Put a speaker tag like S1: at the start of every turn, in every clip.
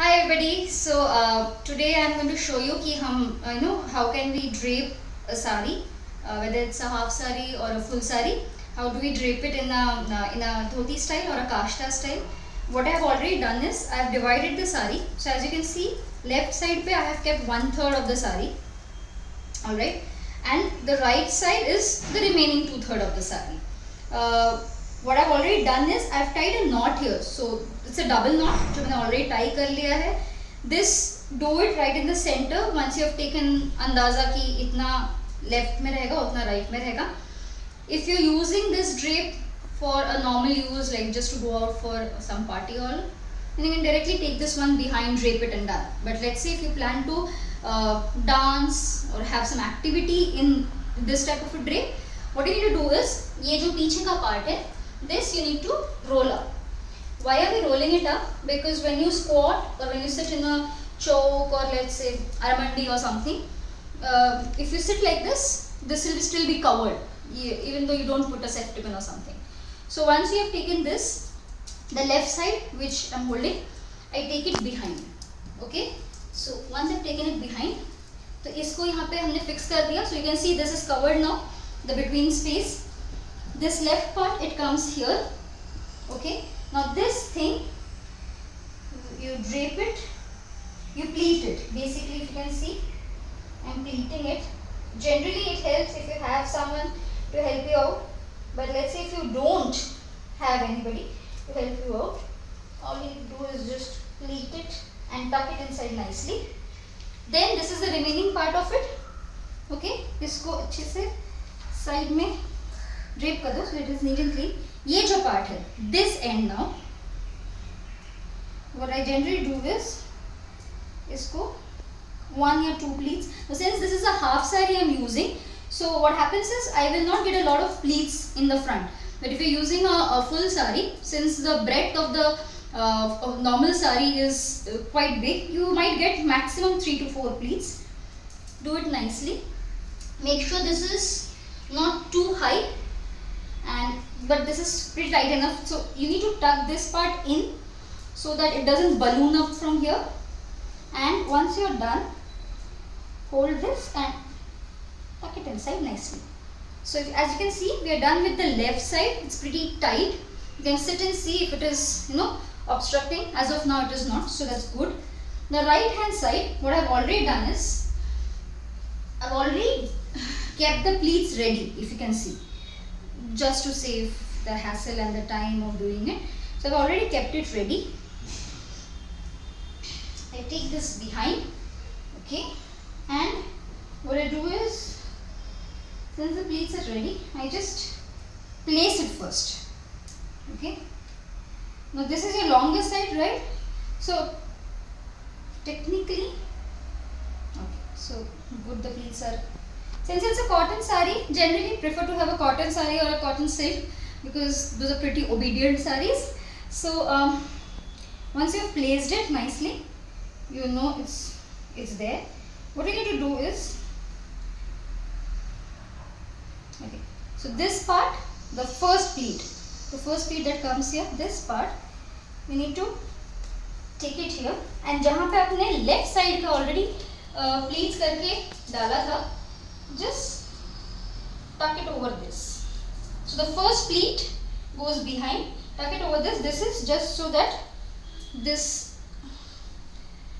S1: Hi everybody. So today I am going to show you कि हम how can we drape a sari, whether it's a half sari or a full sari. How do we drape it in a dhoti style or a kashta style? What I have already done is I have divided the sari. So as you can see, left side पे I have kept 1/3 of the sari. All right, and the right side is the remaining 2/3 of the sari. What I've already done is I've tied a knot here. So it's a double knot जो मैंने already tie कर लिया है. This do it right in the center once you have taken अंदाजा कि इतना left में रहेगा उतना right में रहेगा. If you're using this drape for a normal use, like just to go out for some party or, then you can directly take this one behind, drape it and done. But let's say if you plan to dance or have some activity in this type of a drape, what you need to do is ये जो पीछे का part है, this you need to roll up. Why are we rolling it up? Because when you squat or when you sit in a choke or let's say aramandi or something, if you sit like this will still be covered, even though you don't put a safety pin or something. So once you have taken this, the left side which I'm holding, I take it behind. Okay, so once I've taken it behind, तो इसको यहाँ पे हमने fix कर दिया. So you can see this is covered now, the between space. This left part, it comes here. Okay, now this thing, you drape it, you pleat it. Basically, if you can see, I'm pleating it. Generally it helps if you have someone to help you out, but let's say if you don't have anybody to help you out, all you need to do is just pleat it and tuck it inside nicely. Then this is the remaining part of it. Okay, इसको अच्छे से side में drape कर दो, so it is neat and clean. ये जो part है, this end now, what I generally do is इसको 1 or 2 pleats. Now since this is a half saree I am using, so what happens is I will not get a lot of pleats in the front. But if you're using a full saree, since the breadth of the normal saree is quite big, you might get maximum 3 to 4 pleats. Do it nicely. Make sure this is not too high, but this is pretty tight enough. So you need to tuck this part in so that it doesn't balloon up from here. And once you're done, hold this and tuck it inside nicely. So as you can see, we are done with the left side. It's pretty tight. You can sit and see if it is obstructing. As of now it is not, so that's good. The right hand side, what I've already done is I've already kept the pleats ready, if you can see, just to save the hassle and the time of doing it. So I've already kept it ready. I take this behind, okay, and what I do is, since the pleats are ready, I just place it first. Okay, now this is your longest side, right? So technically, okay, so good, the pleats are. Since it's a cotton saree, generally prefer to have a cotton saree or a cotton silk because those are pretty obedient sarees. So once you have placed it nicely, you know it's there. What you need to do is, okay, so this part, the first pleat that comes here, this part, we need to take it here, and जहाँ पे आपने left side का already pleats करके डाला था, just tuck it over this. So the first pleat goes behind, tuck it over this. This is just so that this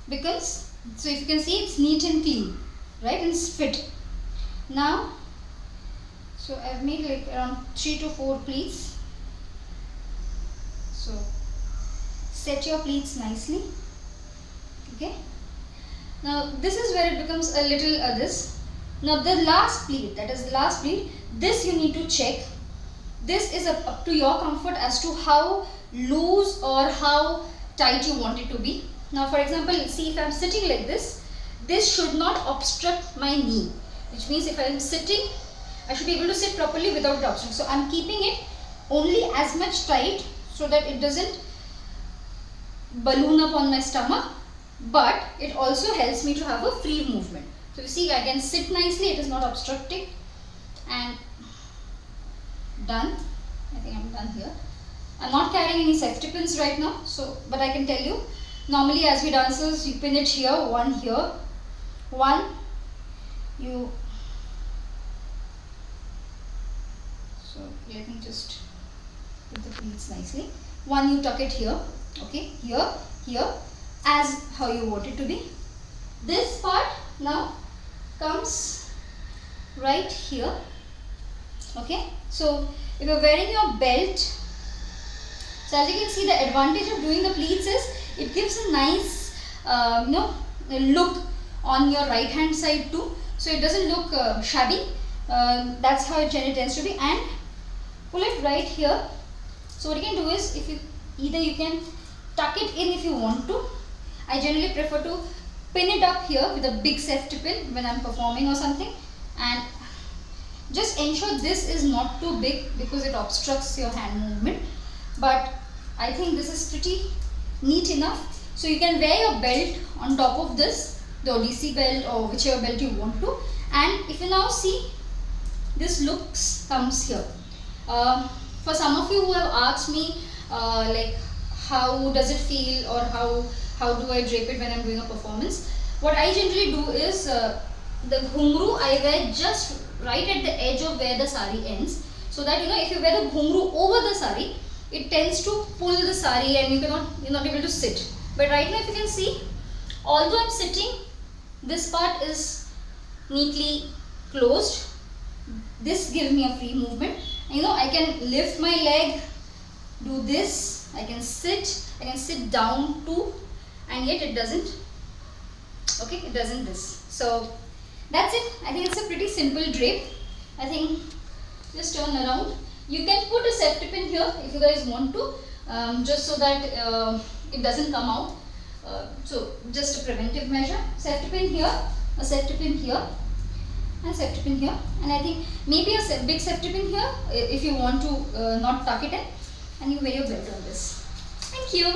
S1: becomes, so if you can see, it's neat and clean, right, and it's fit. Now, so I've made like around 3 to 4 pleats. So set your pleats nicely. Okay, now this is where it becomes a little this. Now the last pleat, that is the last pleat, this you need to check. This is up to your comfort as to how loose or how tight you want it to be. Now for example, see, if I am sitting like this should not obstruct my knee, which means if I am sitting, I should be able to sit properly without the obstruction. So I am keeping it only as much tight so that it doesn't balloon up on my stomach, but it also helps me to have a free movement. So you see, I can sit nicely, it is not obstructing, and done. I think I'm done here. I'm not carrying any safety pins right now, so but I can tell you Normally as we dancers, you pin it here, one here, one, you, so let me just put the pleats nicely. One, you tuck it here, okay, here, here, as how you want it to be. This part now comes right here, okay. So if you're wearing your belt, so as you can see, the advantage of doing the pleats is it gives a nice look on your right hand side too, so it doesn't look shabby. That's how it generally tends to be. And pull it right here. So what you can do is, if you either you can tuck it in if you want to. I generally prefer to pin it up here with a big safety pin when I'm performing or something, and just ensure this is not too big because it obstructs your hand movement. But I think this is pretty neat enough. So you can wear your belt on top of this, the Odissi belt or whichever belt you want to. And if you now see, this looks comes here. For some of you who have asked me like how does it feel, or how do I drape it when I'm doing a performance, what I generally do is the ghungru I wear just right at the edge of where the sari ends, so that if you wear the ghungru over the sari, it tends to pull the sari and you're not able to sit. But right now, if you can see, although I'm sitting, this part is neatly closed. This gives me a free movement. I can lift my leg, do this, I can sit down too, and yet it doesn't, okay, it doesn't this. So that's it. I think it's a pretty simple drape. I think just turn around. You can put a safety pin here if you guys want to, just so that it doesn't come out. So just a preventive measure. Safety pin here, a safety pin here, and safety pin here. And I think maybe a big safety pin here if you want to not tuck it in, and you wear your belt on this. Thank you.